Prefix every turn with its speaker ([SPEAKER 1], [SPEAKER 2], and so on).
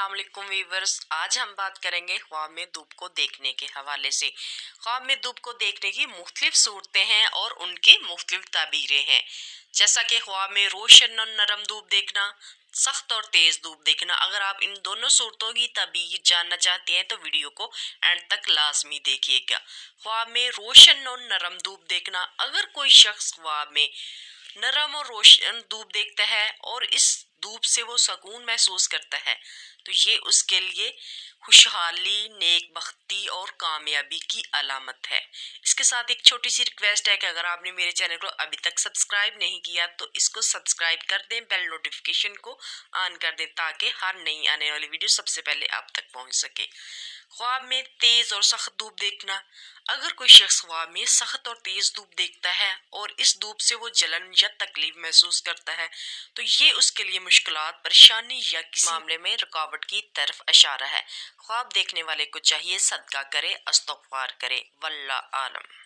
[SPEAKER 1] अस्सलाम वालेकुम वीवर्स। आज हम बात करेंगे ख्वाब में धूप को देखने के हवाले से। ख्वाब में धूप को देखने की मुख्तलिफ सूरतें हैं और उनकी मुख्तलिफ ताबीरें हैं। जैसा कि ख्वाब में रोशन और नरम धूप देखना, सख्त और तेज धूप देखना। अगर आप इन दोनों सूरतों की ताबीर जानना चाहते हैं तो वीडियो को एंड तक लाजमी देखिएगा। ख्वाब में रोशन और नरम धूप देखना, अगर कोई शख्स ख्वाब में नरम और रोशन धूप देखता है और इस धूप से वो सुकून महसूस करता है तो ये उसके लिए खुशहाली, नेकबख्ती और कामयाबी की अलामत है। इसके साथ एक छोटी सी रिक्वेस्ट है कि अगर आपने मेरे चैनल को अभी तक सब्सक्राइब नहीं किया तो इसको सब्सक्राइब कर दें, बेल नोटिफिकेशन को ऑन कर दें ताकि हर नई आने वाली वीडियो सबसे पहले आप तक पहुंच सके। ख्वाब में तेज और सख्त धूप देखना, अगर कोई शख्स ख्वाब में सख्त और तेज धूप देखता है और इस धूप से वो जलन या तकलीफ महसूस करता है तो ये उसके लिए मुश्किलात, परेशानी या किसी मामले में रुकावट की तरफ इशारा है। ख्वाब देखने वाले को चाहिए सदका करे, इस्तग़फ़ार करे। वल्लाह आलम।